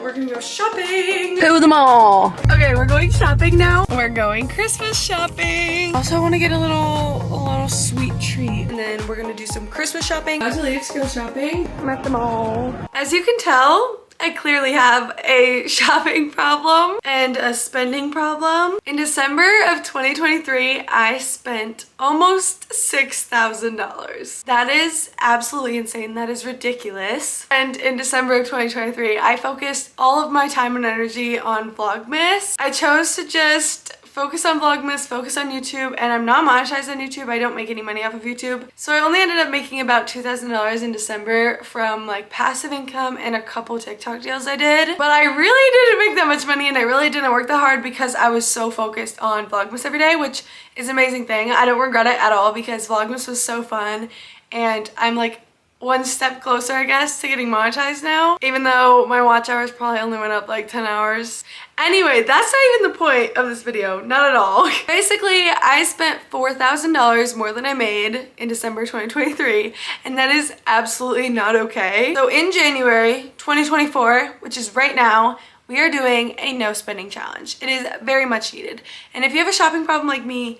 we're gonna go shopping. To the mall. Okay, we're going shopping now. We're going Christmas shopping. Also, I want to get a little sweet treat. And then we're gonna do some Christmas shopping. About to leave to go shopping. I'm at the mall. As you can tell, I clearly have a shopping problem and a spending problem. In December of 2023, I spent almost $6,000. That is absolutely insane. That is ridiculous. And in December of 2023, I focused all of my time and energy on Vlogmas. I chose to just focus on Vlogmas, focus on YouTube, and I'm not monetized on YouTube. I don't make any money off of YouTube. So I only ended up making about $2,000 in December from like passive income and a couple TikTok deals I did. But I really didn't make that much money and I really didn't work that hard because I was so focused on Vlogmas every day, which is an amazing thing. I don't regret it at all because Vlogmas was so fun and I'm like one step closer, I guess, to getting monetized now, even though my watch hours probably only went up like 10 hours. Anyway, that's not even the point of this video, not at all. Basically, I spent $4,000 more than I made in December 2023, and that is absolutely not okay. So in January 2024, which is right now, we are doing a no spending challenge. It is very much needed. And if you have a shopping problem like me,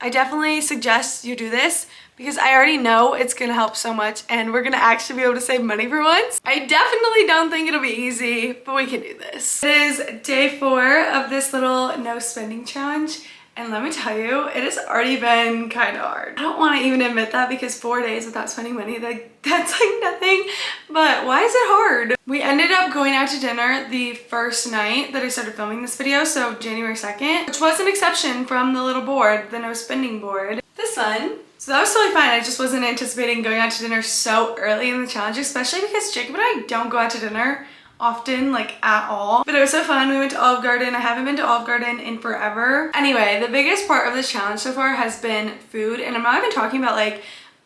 I definitely suggest you do this because I already know it's gonna help so much and we're gonna actually be able to save money for once. I definitely don't think it'll be easy, but we can do this. It is day 4 of this little no spending challenge. And let me tell you, it has already been kind of hard. I don't want to even admit that because 4 days without spending money, that's like nothing. But why is it hard? We ended up going out to dinner the first night that I started filming this video, so January 2nd, which was an exception from the little board, the no spending board. This one. So that was totally fine. I just wasn't anticipating going out to dinner so early in the challenge, especially because Jacob and I don't go out to dinner often, like at all. But it was so fun. We went to Olive Garden. I haven't been to Olive Garden in forever. Anyway, the biggest part of this challenge so far has been food, and I'm not even talking about like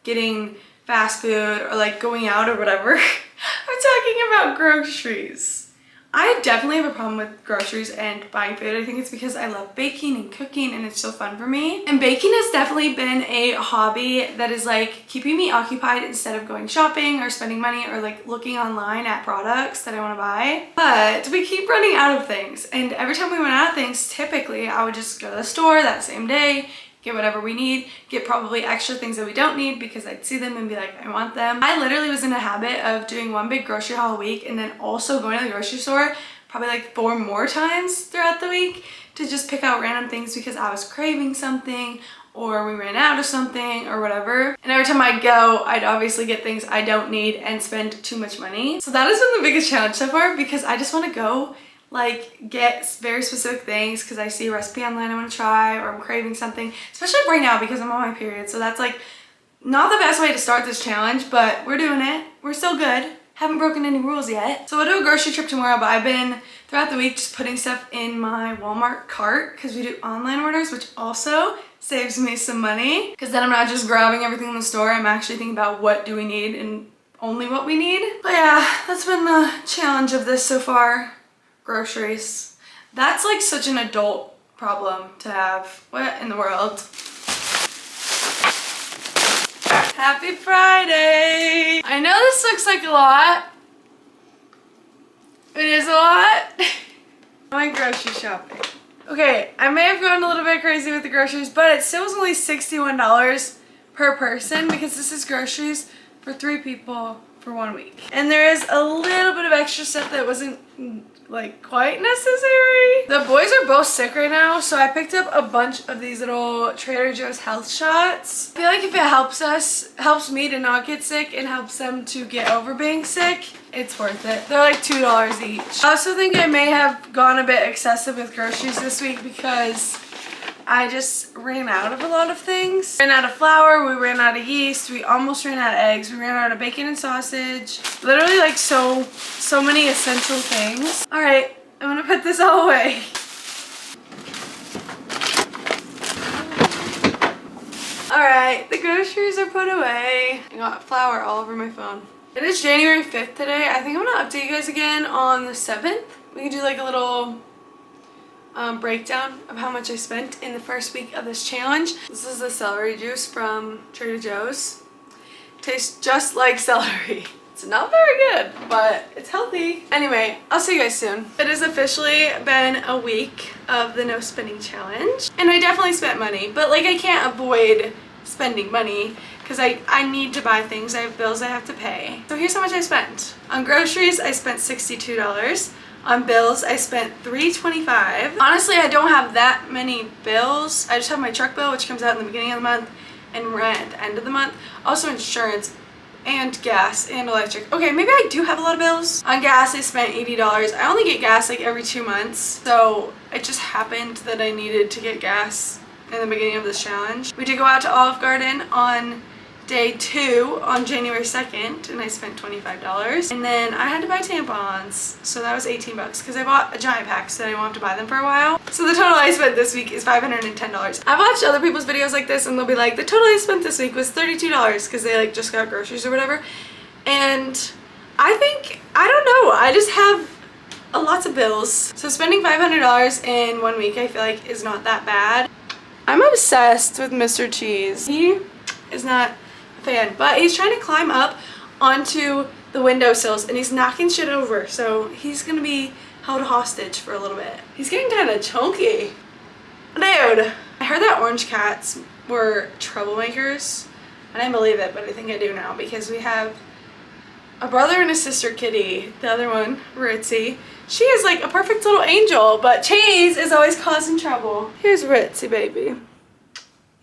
getting fast food or like going out or whatever. I'm talking about groceries. I definitely have a problem with groceries and buying food. I think it's because I love baking and cooking and it's so fun for me. And baking has definitely been a hobby that is like keeping me occupied instead of going shopping or spending money or like looking online at products that I want to buy. But we keep running out of things, and every time we run out of things, typically I would just go to the store that same day, get whatever we need, get probably extra things that we don't need because I'd see them and be like, I want them. I literally was in a habit of doing one big grocery haul a week and then also going to the grocery store probably like 4 more times throughout the week to just pick out random things because I was craving something or we ran out of something or whatever. And every time I'd go, I'd obviously get things I don't need and spend too much money. So that has been the biggest challenge so far because I just want to go like get very specific things because I see a recipe online I want to try or I'm craving something, especially right now because I'm on my period. So that's like not the best way to start this challenge, but we're doing it. We're still good. Haven't broken any rules yet. So we'll do a grocery trip tomorrow, but I've been throughout the week just putting stuff in my Walmart cart because we do online orders, which also saves me some money because then I'm not just grabbing everything in the store. I'm actually thinking about what do we need and only what we need. But yeah, that's been the challenge of this so far. Groceries. That's like such an adult problem to have. What in the world? Happy Friday! I know this looks like a lot. It is a lot. My grocery shopping. Okay, I may have gone a little bit crazy with the groceries, but it still was only $61 per person because this is groceries for 3 people for 1 week. And there is a little bit of extra stuff that wasn't like quite necessary. The boys are both sick right now, so I picked up a bunch of these little Trader Joe's health shots. I feel like if it helps me to not get sick and helps them to get over being sick, it's worth it. They're like $2 each. I also think I may have gone a bit excessive with groceries this week because I just ran out of a lot of things. We ran out of flour, we ran out of yeast, we almost ran out of eggs, we ran out of bacon and sausage. Literally like so many essential things. All right, I'm gonna put this all away. All right, the groceries are put away. I got flour all over my phone. It is January 5th today. I think I'm gonna update you guys again on the 7th. We can do like a little breakdown of how much I spent in the first week of this challenge. This is the celery juice from Trader Joe's. Tastes just like celery. It's not very good, but it's healthy. Anyway, I'll see you guys soon. It has officially been a week of the no spending challenge. And I definitely spent money, but like I can't avoid spending money because I need to buy things. I have bills I have to pay. So here's how much I spent. On groceries, I spent $62. On bills, I spent $3.25. Honestly, I don't have that many bills. I just have my truck bill, which comes out in the beginning of the month, and rent at the end of the month. Also insurance and gas and electric. Okay, maybe I do have a lot of bills. On gas, I spent $80. I only get gas like every 2 months. So it just happened that I needed to get gas in the beginning of this challenge. We did go out to Olive Garden on day 2 on January 2nd and I spent $25. And then I had to buy tampons, so that was 18 bucks because I bought a giant pack so I won't have to buy them for a while. So the total I spent this week is $510. I've watched other people's videos like this and they'll be like, the total I spent this week was $32 because they like just got groceries or whatever. And I think, I don't know, I just have lots of bills. So spending $500 in 1 week I feel like is not that bad. I'm obsessed with Mr. Cheese. He is not fan, but he's trying to climb up onto the windowsills and he's knocking shit over, so he's gonna be held hostage for a little bit. He's getting kind of chunky. Dude, I heard that orange cats were troublemakers. I didn't believe it, but I think I do now because we have a brother and a sister kitty. The other one, Ritzy, she is like a perfect little angel, but Cheese is always causing trouble. Here's Ritzy, baby.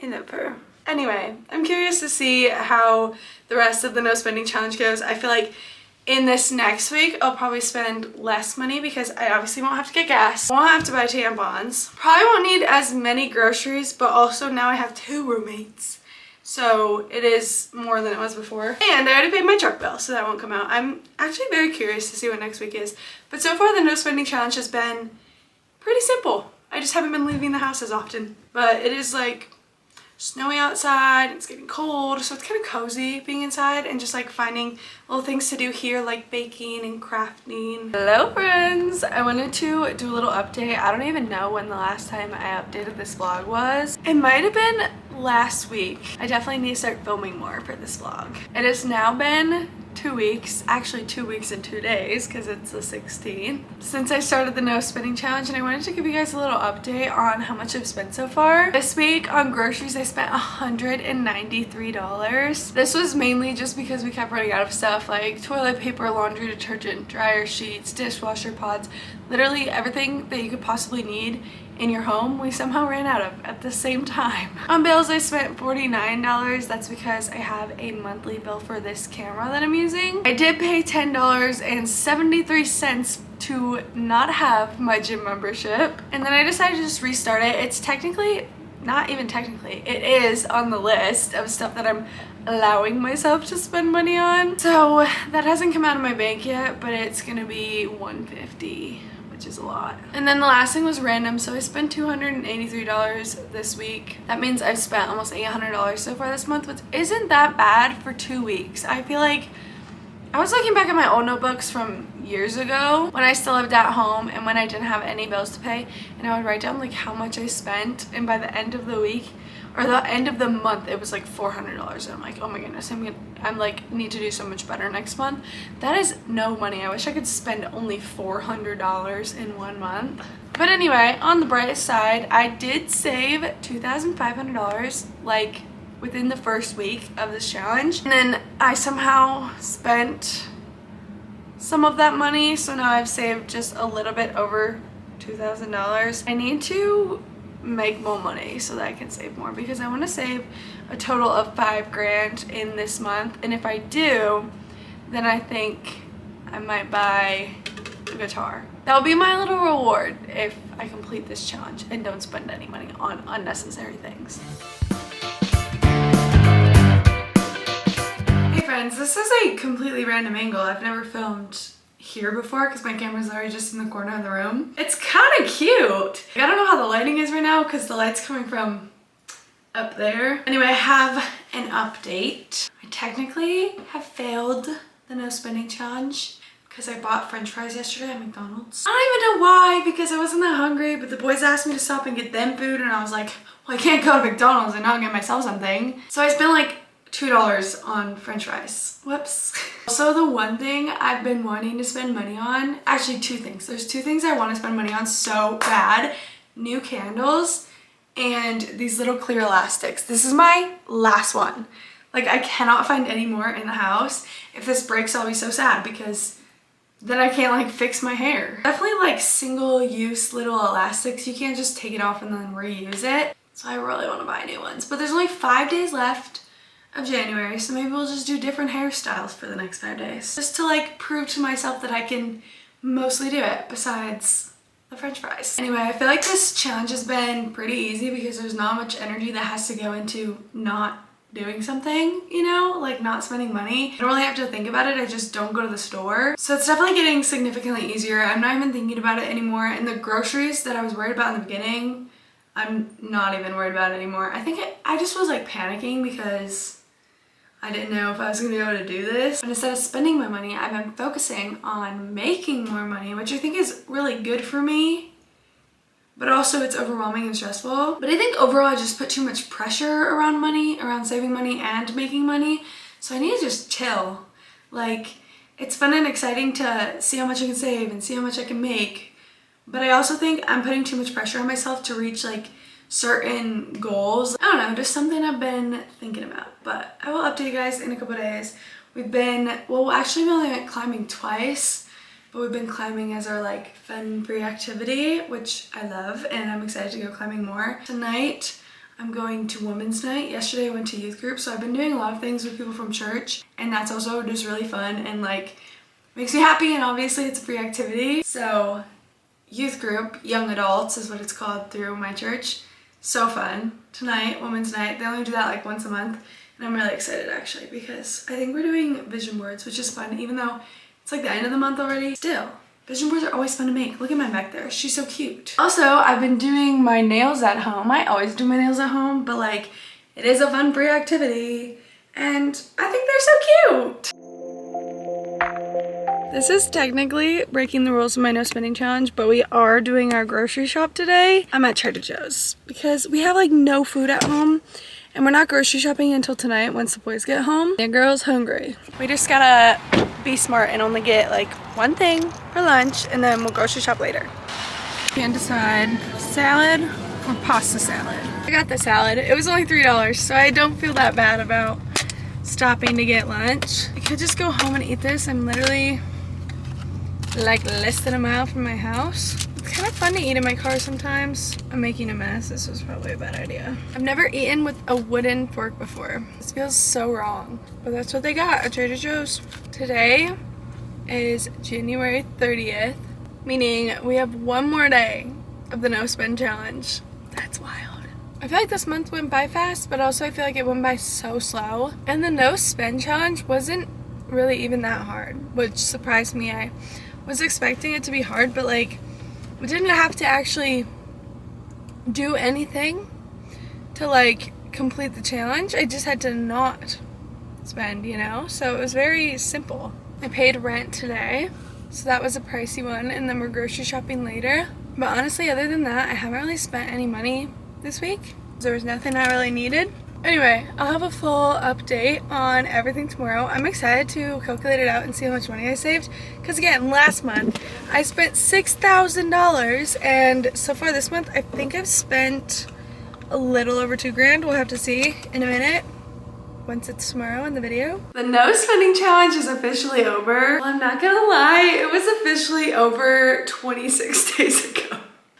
I love her. Anyway, I'm curious to see how the rest of the no spending challenge goes. I feel like in this next week, I'll probably spend less money because I obviously won't have to get gas. Won't have to buy tampons. Probably won't need as many groceries, but also now I have 2 roommates. So it is more than it was before. And I already paid my truck bill, so that won't come out. I'm actually very curious to see what next week is. But so far, the no spending challenge has been pretty simple. I just haven't been leaving the house as often. But it is like snowy outside, it's getting cold, so it's kind of cozy being inside and just like finding little things to do here like baking and crafting. Hello friends! I wanted to do a little update. I don't even know when the last time I updated this vlog was. It might have been last week. I definitely need to start filming more for this vlog. It has now been 2 weeks, actually 2 weeks and 2 days because it's the 16th since I started the no spending challenge, and I wanted to give you guys a little update on how much I've spent so far. This week on groceries I spent $193. This was mainly just because we kept running out of stuff like toilet paper, laundry detergent, dryer sheets, dishwasher pods, literally everything that you could possibly need in your home we somehow ran out of at the same time. On bills I spent $49. That's because I have a monthly bill for this camera that I'm using. I did pay $10.73 to not have my gym membership, and then I decided to just restart it. It's technically, not even technically, it is on the list of stuff that I'm allowing myself to spend money on. So that hasn't come out of my bank yet, but it's gonna be $150. Which is a lot. And then the last thing was random, so I spent $283 this week. That means I've spent almost $800 so far this month, which isn't that bad for 2 weeks. I feel like I was looking back at my old notebooks from years ago when I still lived at home and when I didn't have any bills to pay, and I would write down like how much I spent, and by the end of the week or the end of the month it was like $400, and I'm like, oh my goodness, I'm like need to do so much better next month. That is no money. I wish I could spend only $400 in 1 month. But anyway, on the bright side, I did save $2,500 like within the first week of this challenge, and then I somehow spent some of that money, so now I've saved just a little bit over $2,000. I need to make more money so that I can save more because I want to save a total of $5 grand in this month, and if I do, then I think I might buy a guitar. That'll be my little reward if I complete this challenge and don't spend any money on unnecessary things. Hey friends, this is a completely random angle. I've never filmed here before because my camera's already just in the corner of the room. It's kind of cute. I don't know how the lighting is right now because the light's coming from up there. Anyway, I have an update. I technically have failed the no spending challenge because I bought french fries yesterday at McDonald's. I don't even know why because I wasn't that hungry, but the boys asked me to stop and get them food, and I was like, well, I can't go to McDonald's and not get myself something. So I spent like $2 on french fries. Whoops. Also, the one thing I've been wanting to spend money on, actually two things. There's two things I want to spend money on so bad. New candles and these little clear elastics. This is my last one. Like, I cannot find any more in the house. If this breaks, I'll be so sad because then I can't like fix my hair. Definitely like single use little elastics. You can't just take it off and then reuse it. So I really want to buy new ones. But there's only 5 days left of January, so maybe we'll just do different hairstyles for the next 5 days. Just to like prove to myself that I can mostly do it besides the french fries. Anyway, I feel like this challenge has been pretty easy because there's not much energy that has to go into not doing something, you know, like not spending money. I don't really have to think about it. I just don't go to the store. So it's definitely getting significantly easier. I'm not even thinking about it anymore. And the groceries that I was worried about in the beginning, I'm not even worried about it anymore. I think I just was like panicking because I didn't know if I was gonna be able to do this. But instead of spending my money, I've been focusing on making more money, which I think is really good for me. But also it's overwhelming and stressful. But I think overall I just put too much pressure around money, around saving money and making money. So I need to just chill. Like, it's fun and exciting to see how much I can save and see how much I can make. But I also think I'm putting too much pressure on myself to reach like certain goals. I don't know, just something I've been thinking about. But I will update you guys in a couple days. We've been, well, actually we only went climbing twice. But we've been climbing as our like fun free activity, which I love, and I'm excited to go climbing more. Tonight I'm going to women's night. Yesterday I went to youth group, so I've been doing a lot of things with people from church, and that's also just really fun and like makes me happy, and obviously it's a free activity. So youth group, young adults is what it's called through my church. So fun. Tonight, women's night, they only do that like once a month, and I'm really excited actually because I think we're doing vision boards, which is fun, even though it's like the end of the month already. Still, vision boards are always fun to make. Look at mine back there. She's so cute. Also, I've been doing my nails at home. I always do my nails at home, but like, it is a fun free activity. And I think they're so cute. This is technically breaking the rules of my no spending challenge, but we are doing our grocery shop today. I'm at Trader Joe's because we have like no food at home. And we're not grocery shopping until tonight once the boys get home. Your girl's hungry. We just gotta be smart and only get like one thing for lunch, and then we'll grocery shop later. Can't decide salad or pasta salad. I got the salad. It was only $3, so I don't feel that bad about stopping to get lunch. I could just go home and eat this. I'm literally like less than a mile from my house. It's kind of fun to eat in my car sometimes. I'm making a mess. This was probably a bad idea. I've never eaten with a wooden fork before. This feels so wrong, but that's what they got at Trader Joe's. Today is January 30th, meaning we have one more day of the no spend challenge. That's wild. I feel like this month went by fast, but also I feel like it went by so slow. And the no spend challenge wasn't really even that hard, which surprised me. I was expecting it to be hard, but like, we didn't have to actually do anything to like complete the challenge. I just had to not spend, you know? So it was very simple. I paid rent today, so that was a pricey one, and then we're grocery shopping later. But honestly, other than that, I haven't really spent any money this week. There was nothing I really needed. Anyway, I'll have a full update on everything tomorrow. I'm excited to calculate it out and see how much money I saved. Because again, last month, I spent $6,000. And so far this month, I think I've spent a little over $2,000. We'll have to see in a minute once it's tomorrow in the video. The no spending challenge is officially over. Well, I'm not gonna lie, it was officially over 26 days ago.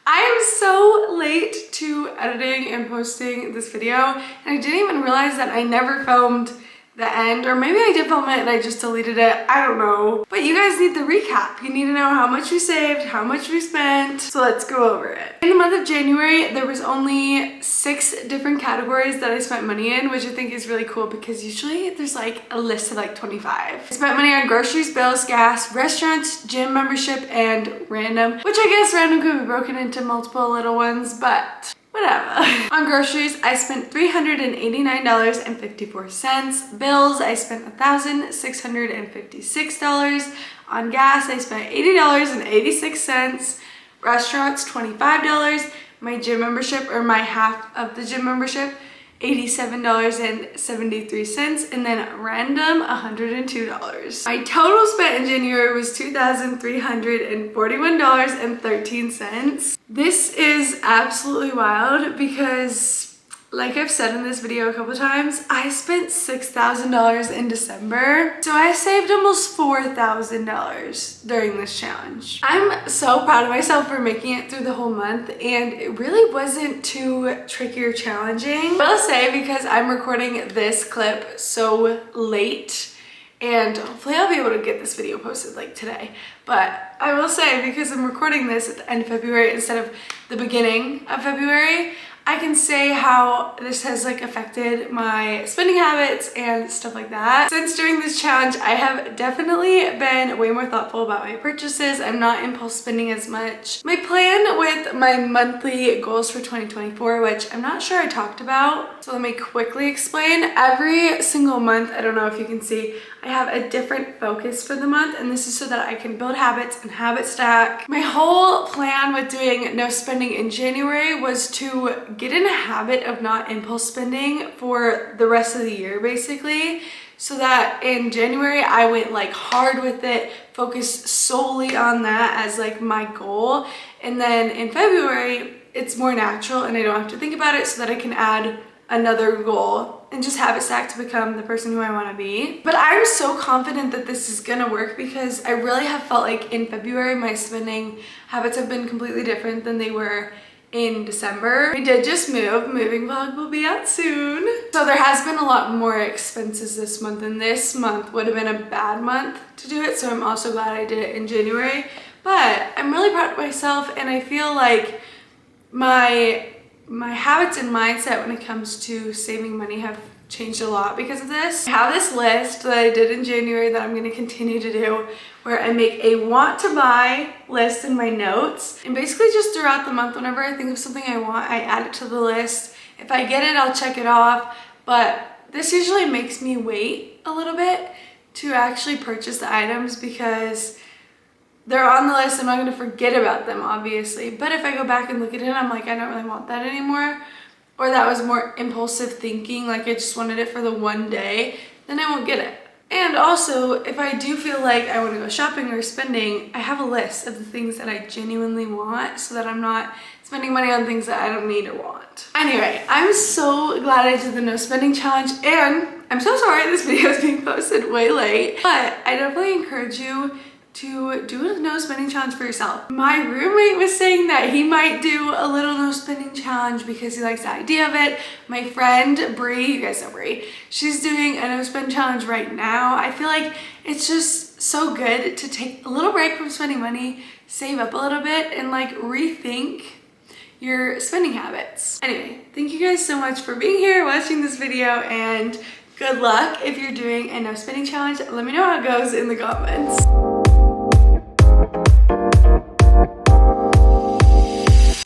I am so late to editing and posting this video, and I didn't even realize that I never filmed the end, or maybe I did film it and I just deleted it. I don't know. But you guys need the recap. You need to know how much we saved, how much we spent. So let's go over it. In the month of January, there was only 6 different categories that I spent money in, which I think is really cool because usually there's like a list of like 25. I spent money on groceries, bills, gas, restaurants, gym membership, and random, which I guess random could be broken into multiple little ones, but whatever. On groceries, I spent $389.54. Bills, I spent $1,656. On gas, I spent $80.86. Restaurants, $25. My gym membership, or my half of the gym membership, $87.73, and then random $102. My total spent in January was $2,341.13. This is absolutely wild because, like I've said in this video a couple times, I spent $6,000 in December. So I saved almost $4,000 during this challenge. I'm so proud of myself for making it through the whole month, and it really wasn't too tricky or challenging. I will say, because I'm recording this clip so late, and hopefully I'll be able to get this video posted like today. But I will say, because I'm recording this at the end of February instead of the beginning of February, I can say how this has like affected my spending habits and stuff like that. Since doing this challenge, I have definitely been way more thoughtful about my purchases. I'm not impulse spending as much. My plan with my monthly goals for 2024, which I'm not sure I talked about, so let me quickly explain. Every single month, I don't know if you can see, I have a different focus for the month, and this is so that I can build habits and habit stack. My whole plan with doing no spending in January was to get in a habit of not impulse spending for the rest of the year, basically, so that in January I went like hard with it, focused solely on that as like my goal, and then in February it's more natural and I don't have to think about it, so that I can add another goal and just habit stack to become the person who I want to be. But I'm so confident that this is gonna work, because I really have felt like in February my spending habits have been completely different than they were in December. We did just move. Moving vlog will be out soon. So there has been a lot more expenses this month, and this month would have been a bad month to do it, so I'm also glad I did it in January. But I'm really proud of myself, and I feel like my habits and mindset when it comes to saving money have changed a lot because of this. I have this list that I did in January that I'm going to continue to do, where I make a want to buy list in my notes, and basically just throughout the month, whenever I think of something I want, I add it to the list. If I get it, I'll check it off, but this usually makes me wait a little bit to actually purchase the items, because they're on the list. I'm not going to forget about them, obviously, but if I go back and look at it, I'm like, I don't really want that anymore, or that was more impulsive thinking, like I just wanted it for the one day, then I won't get it. And also, if I do feel like I want to go shopping or spending, I have a list of the things that I genuinely want, so that I'm not spending money on things that I don't need or want. Anyway, I'm so glad I did the no spending challenge, and I'm so sorry this video is being posted way late, but I definitely encourage you to do a no spending challenge for yourself. My roommate was saying that he might do a little no spending challenge because he likes the idea of it. My friend Brie, you guys know Brie, she's doing a no spend challenge right now. I feel like it's just so good to take a little break from spending money, save up a little bit, and like rethink your spending habits. Anyway, thank you guys so much for being here, watching this video, and good luck if you're doing a no spending challenge. Let me know how it goes in the comments.